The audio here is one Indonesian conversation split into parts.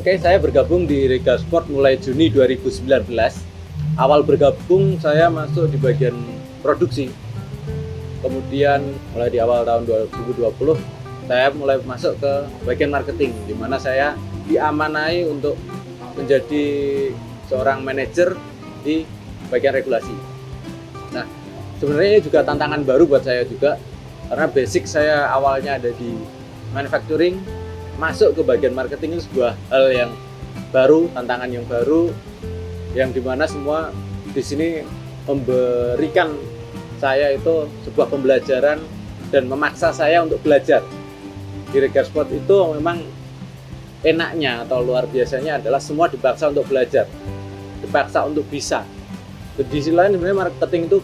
Oke, saya bergabung di Rega Sport mulai Juni 2019. Awal bergabung saya masuk di bagian produksi. Kemudian mulai di awal tahun 2020 saya mulai masuk ke bagian marketing, di mana saya diamanai untuk menjadi seorang manajer di bagian regulasi. Nah, sebenarnya ini juga tantangan baru buat saya juga, karena basic saya awalnya ada di manufacturing, masuk ke bagian marketing itu sebuah hal yang baru, tantangan yang baru, yang dimana semua di sini memberikan saya itu sebuah pembelajaran dan memaksa saya untuk belajar. Di Rega Sport itu memang enaknya atau luar biasanya adalah semua dipaksa untuk belajar, dipaksa untuk bisa. Di sisi lain sebenarnya marketing itu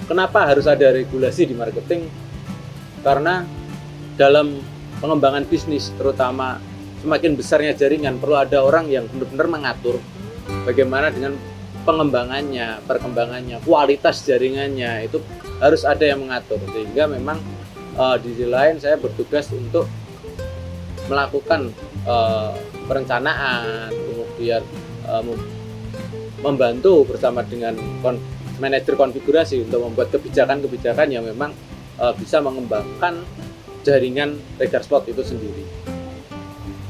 kenapa harus ada regulasi di marketing? Karena dalam pengembangan bisnis, terutama semakin besarnya jaringan, perlu ada orang yang benar-benar mengatur bagaimana dengan pengembangannya, perkembangannya, kualitas jaringannya, itu harus ada yang mengatur. Sehingga memang di sisi lain saya bertugas untuk melakukan perencanaan, kemudian membantu bersama dengan manajer konfigurasi untuk membuat kebijakan-kebijakan yang memang bisa mengembangkan jaringan Rega Sport itu sendiri.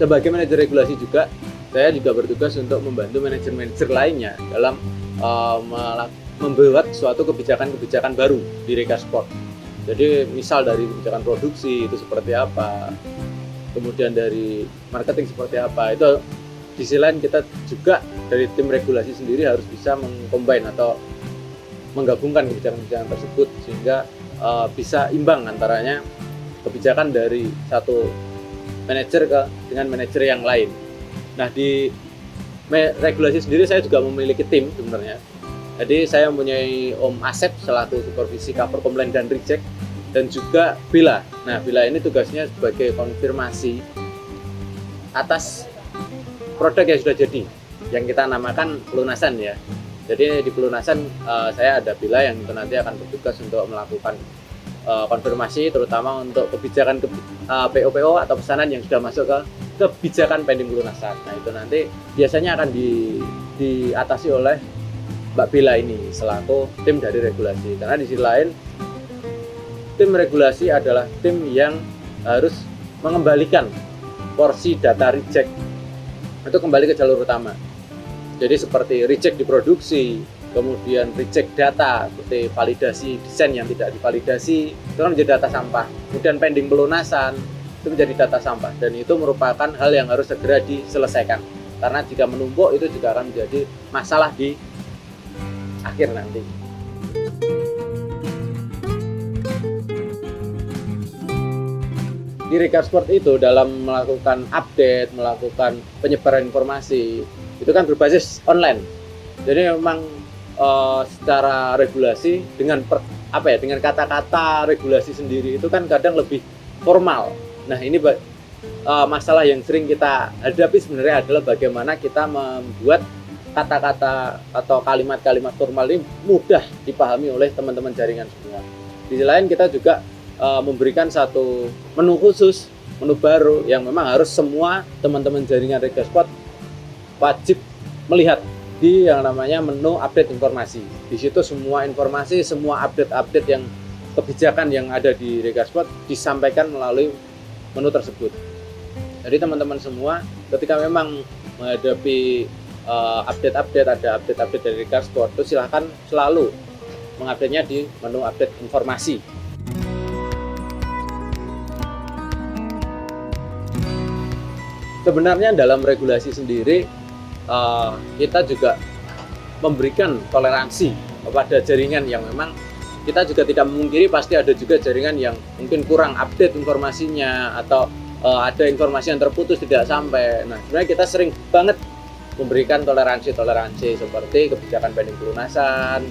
Sebagai manajer regulasi juga, saya juga bertugas untuk membantu manajer-manajer lainnya dalam membuat suatu kebijakan-kebijakan baru di Rega Sport. Jadi misal dari kebijakan produksi itu seperti apa, kemudian dari marketing seperti apa, itu di sisi lain kita juga dari tim regulasi sendiri harus bisa mengcombine atau menggabungkan kebijakan-kebijakan tersebut sehingga bisa imbang antaranya kebijakan dari satu manajer dengan manajer yang lain. Nah, di regulasi sendiri saya juga memiliki tim sebenarnya. Jadi saya mempunyai Om Asep selaku supervisi cover, complaint dan reject, dan juga Bila. Nah, Bila ini tugasnya sebagai konfirmasi atas produk yang sudah jadi, yang kita namakan pelunasan ya. Jadi di pelunasan saya ada Bila yang itu nanti akan bertugas untuk melakukan konfirmasi, terutama untuk kebijakan PO atau pesanan yang sudah masuk ke kebijakan pending pelunasan. Nah, itu nanti biasanya akan diatasi oleh Mbak Bila ini selaku tim dari regulasi. Karena di sisi lain tim regulasi adalah tim yang harus mengembalikan porsi data reject itu kembali ke jalur utama. Jadi seperti reject di produksi, kemudian reject data seperti validasi desain yang tidak divalidasi, itu kan menjadi data sampah. Kemudian pending pelunasan itu menjadi data sampah, dan itu merupakan hal yang harus segera diselesaikan, karena jika menumpuk itu juga akan menjadi masalah di akhir nanti. Di Rega Sport itu dalam melakukan update, melakukan penyebaran informasi itu kan berbasis online. Jadi memang secara regulasi dengan dengan kata-kata regulasi sendiri itu kan kadang lebih formal. Nah, ini masalah yang sering kita hadapi sebenarnya adalah bagaimana kita membuat kata-kata atau kalimat-kalimat formal ini mudah dipahami oleh teman-teman jaringan semua. Di sisi lain kita juga memberikan satu menu khusus, menu baru yang memang harus semua teman-teman jaringan Rega Sport wajib melihat di yang namanya menu update informasi. Di situ semua informasi, semua update-update yang kebijakan yang ada di Rega Sport disampaikan melalui menu tersebut. Jadi teman-teman semua ketika memang menghadapi update-update, ada update-update dari Rega Sport, itu silahkan selalu mengupdate-nya di menu update informasi. Sebenarnya dalam regulasi sendiri kita juga memberikan toleransi kepada jaringan yang memang kita juga tidak memungkiri pasti ada juga jaringan yang mungkin kurang update informasinya atau ada informasi yang terputus tidak sampai. Nah, sebenarnya kita sering banget memberikan toleransi seperti kebijakan pending pelunasan.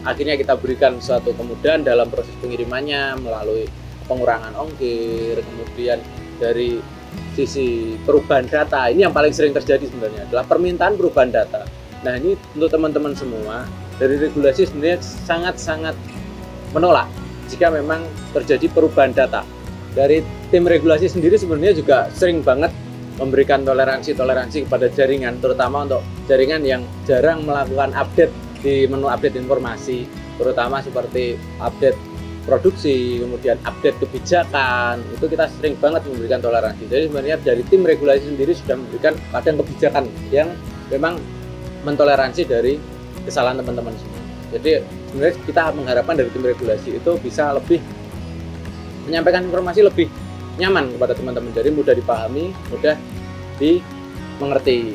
Akhirnya kita berikan suatu kemudahan dalam proses pengirimannya melalui pengurangan ongkir, kemudian dari sisi perubahan data. Ini yang paling sering terjadi sebenarnya adalah permintaan perubahan data. Nah, ini untuk teman-teman semua dari regulasi sebenarnya sangat-sangat menolak jika memang terjadi perubahan data. Dari tim regulasi sendiri sebenarnya juga sering banget memberikan toleransi kepada jaringan, terutama untuk jaringan yang jarang melakukan update di menu update informasi, terutama seperti update produksi, kemudian update kebijakan. Itu kita sering banget memberikan toleransi. Jadi sebenarnya dari tim regulasi sendiri sudah memberikan kadang kebijakan yang memang mentoleransi dari kesalahan teman-teman semua. Jadi sebenarnya kita mengharapkan dari tim regulasi itu bisa lebih menyampaikan informasi lebih nyaman kepada teman-teman, jadi mudah dipahami, mudah dimengerti.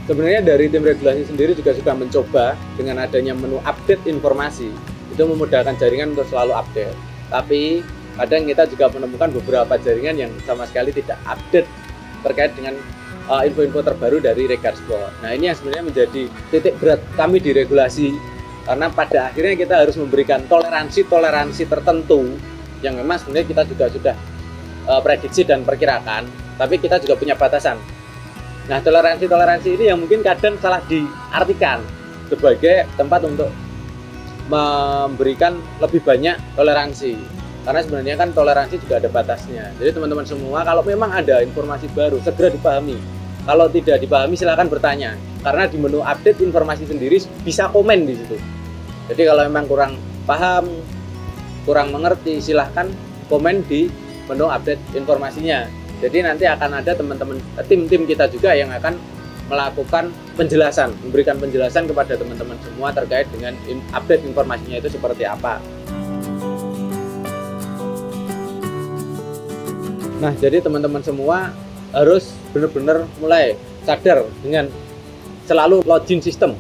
Sebenarnya dari tim regulasi sendiri juga sudah mencoba dengan adanya menu update informasi itu memudahkan jaringan untuk selalu update. Tapi kadang kita juga menemukan beberapa jaringan yang sama sekali tidak update terkait dengan info-info terbaru dari Regarsport. Nah, ini yang sebenarnya menjadi titik berat kami di regulasi, karena pada akhirnya kita harus memberikan toleransi tertentu yang memang sebenarnya kita juga sudah prediksi dan perkirakan, tapi kita juga punya batasan. Nah, toleransi ini yang mungkin kadang salah diartikan sebagai tempat untuk memberikan lebih banyak toleransi, karena sebenarnya kan toleransi juga ada batasnya. Jadi teman-teman semua, kalau memang ada informasi baru segera dipahami, kalau tidak dipahami silakan bertanya, karena di menu update informasi sendiri bisa komen di situ. Jadi kalau memang kurang paham, kurang mengerti, silahkan komen di menu update informasinya. Jadi nanti akan ada teman-teman tim kita juga yang akan melakukan penjelasan, memberikan penjelasan kepada teman-teman semua terkait dengan update informasinya itu seperti apa. Nah, jadi teman-teman semua harus benar-benar mulai sadar dengan selalu login sistem,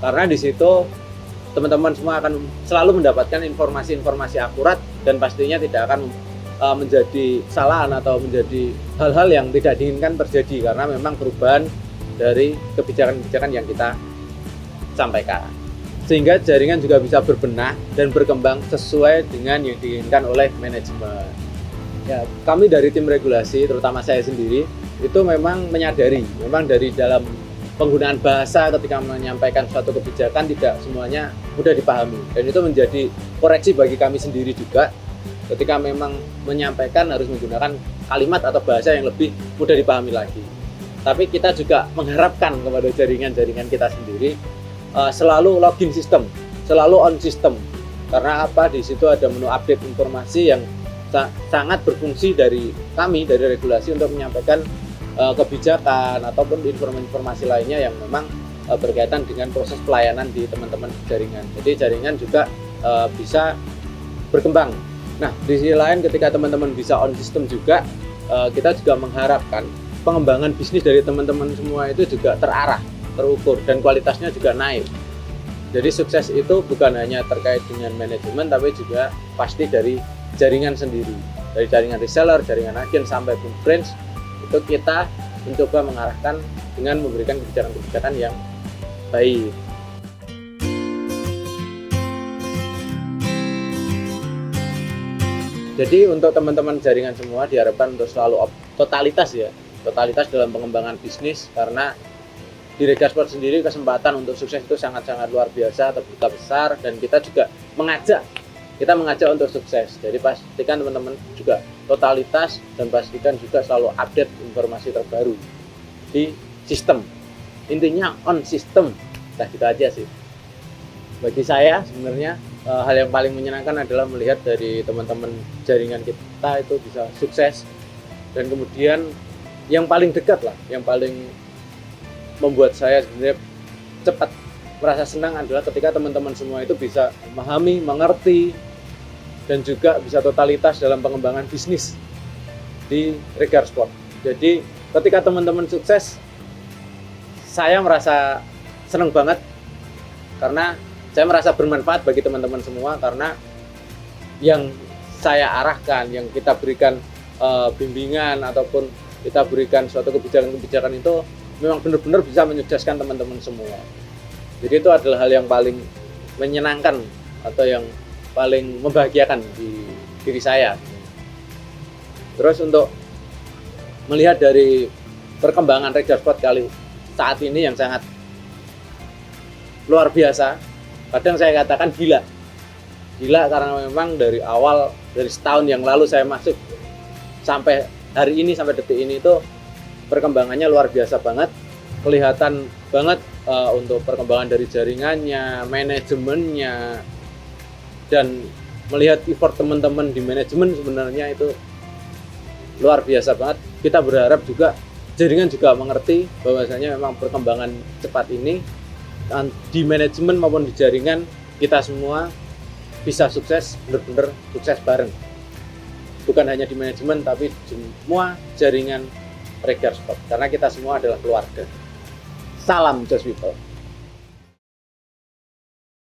karena di situ teman-teman semua akan selalu mendapatkan informasi-informasi akurat dan pastinya tidak akan menjadi kesalahan atau menjadi hal-hal yang tidak diinginkan terjadi, karena memang perubahan dari kebijakan-kebijakan yang kita sampaikan, sehingga jaringan juga bisa berbenah dan berkembang sesuai dengan yang diinginkan oleh manajemen. Ya, kami dari tim regulasi, terutama saya sendiri, itu memang menyadari, memang dari dalam penggunaan bahasa ketika menyampaikan suatu kebijakan tidak semuanya mudah dipahami, dan itu menjadi koreksi bagi kami sendiri juga ketika memang menyampaikan harus menggunakan kalimat atau bahasa yang lebih mudah dipahami lagi. Tapi kita juga mengharapkan kepada jaringan-jaringan kita sendiri selalu login sistem, selalu on sistem, karena apa, di situ ada menu update informasi yang sangat berfungsi dari kami dari regulasi untuk menyampaikan kebijakan ataupun informasi lainnya yang memang berkaitan dengan proses pelayanan di teman-teman jaringan. Jadi jaringan juga bisa berkembang. Nah, di sisi lain ketika teman-teman bisa on system juga, kita juga mengharapkan pengembangan bisnis dari teman-teman semua itu juga terarah, terukur, dan kualitasnya juga naik. Jadi sukses itu bukan hanya terkait dengan manajemen, tapi juga pasti dari jaringan sendiri, dari jaringan reseller, jaringan agen, sampai pun branch. Itu kita mencoba mengarahkan dengan memberikan kebijakan-kebijakan yang baik. Jadi untuk teman-teman jaringan semua diharapkan untuk selalu totalitas dalam pengembangan bisnis, karena di Regarsport sendiri kesempatan untuk sukses itu sangat-sangat luar biasa, terbuka besar, dan kita juga mengajak untuk sukses. Jadi pastikan teman-teman juga totalitas dan pastikan juga selalu update informasi terbaru di sistem. Intinya on system. Nah, gitu aja sih. Bagi saya sebenarnya hal yang paling menyenangkan adalah melihat dari teman-teman jaringan kita itu bisa sukses, dan kemudian yang paling dekat lah, yang paling membuat saya sebenarnya cepat merasa senang adalah ketika teman-teman semua itu bisa memahami, mengerti, dan juga bisa totalitas dalam pengembangan bisnis di Regarsport. Jadi ketika teman-teman sukses, saya merasa senang banget, karena saya merasa bermanfaat bagi teman-teman semua, karena yang saya arahkan, yang kita berikan bimbingan ataupun kita berikan suatu kebijakan-kebijakan itu memang benar-benar bisa menyukseskan teman-teman semua. Jadi itu adalah hal yang paling menyenangkan atau yang paling membahagiakan di diri saya. Terus untuk melihat dari perkembangan Regarsport kali saat ini yang sangat luar biasa, kadang saya katakan gila karena memang dari awal, dari setahun yang lalu saya masuk sampai hari ini, sampai detik ini itu perkembangannya luar biasa banget, kelihatan banget untuk perkembangan dari jaringannya, manajemennya, dan melihat effort teman-teman di manajemen sebenarnya itu luar biasa banget. Kita berharap juga jaringan juga mengerti bahwasanya memang perkembangan cepat ini di manajemen maupun di jaringan kita semua bisa sukses, benar-benar sukses bareng. Bukan hanya di manajemen tapi semua jaringan Regar Sport, karena kita semua adalah keluarga. Salam Just People.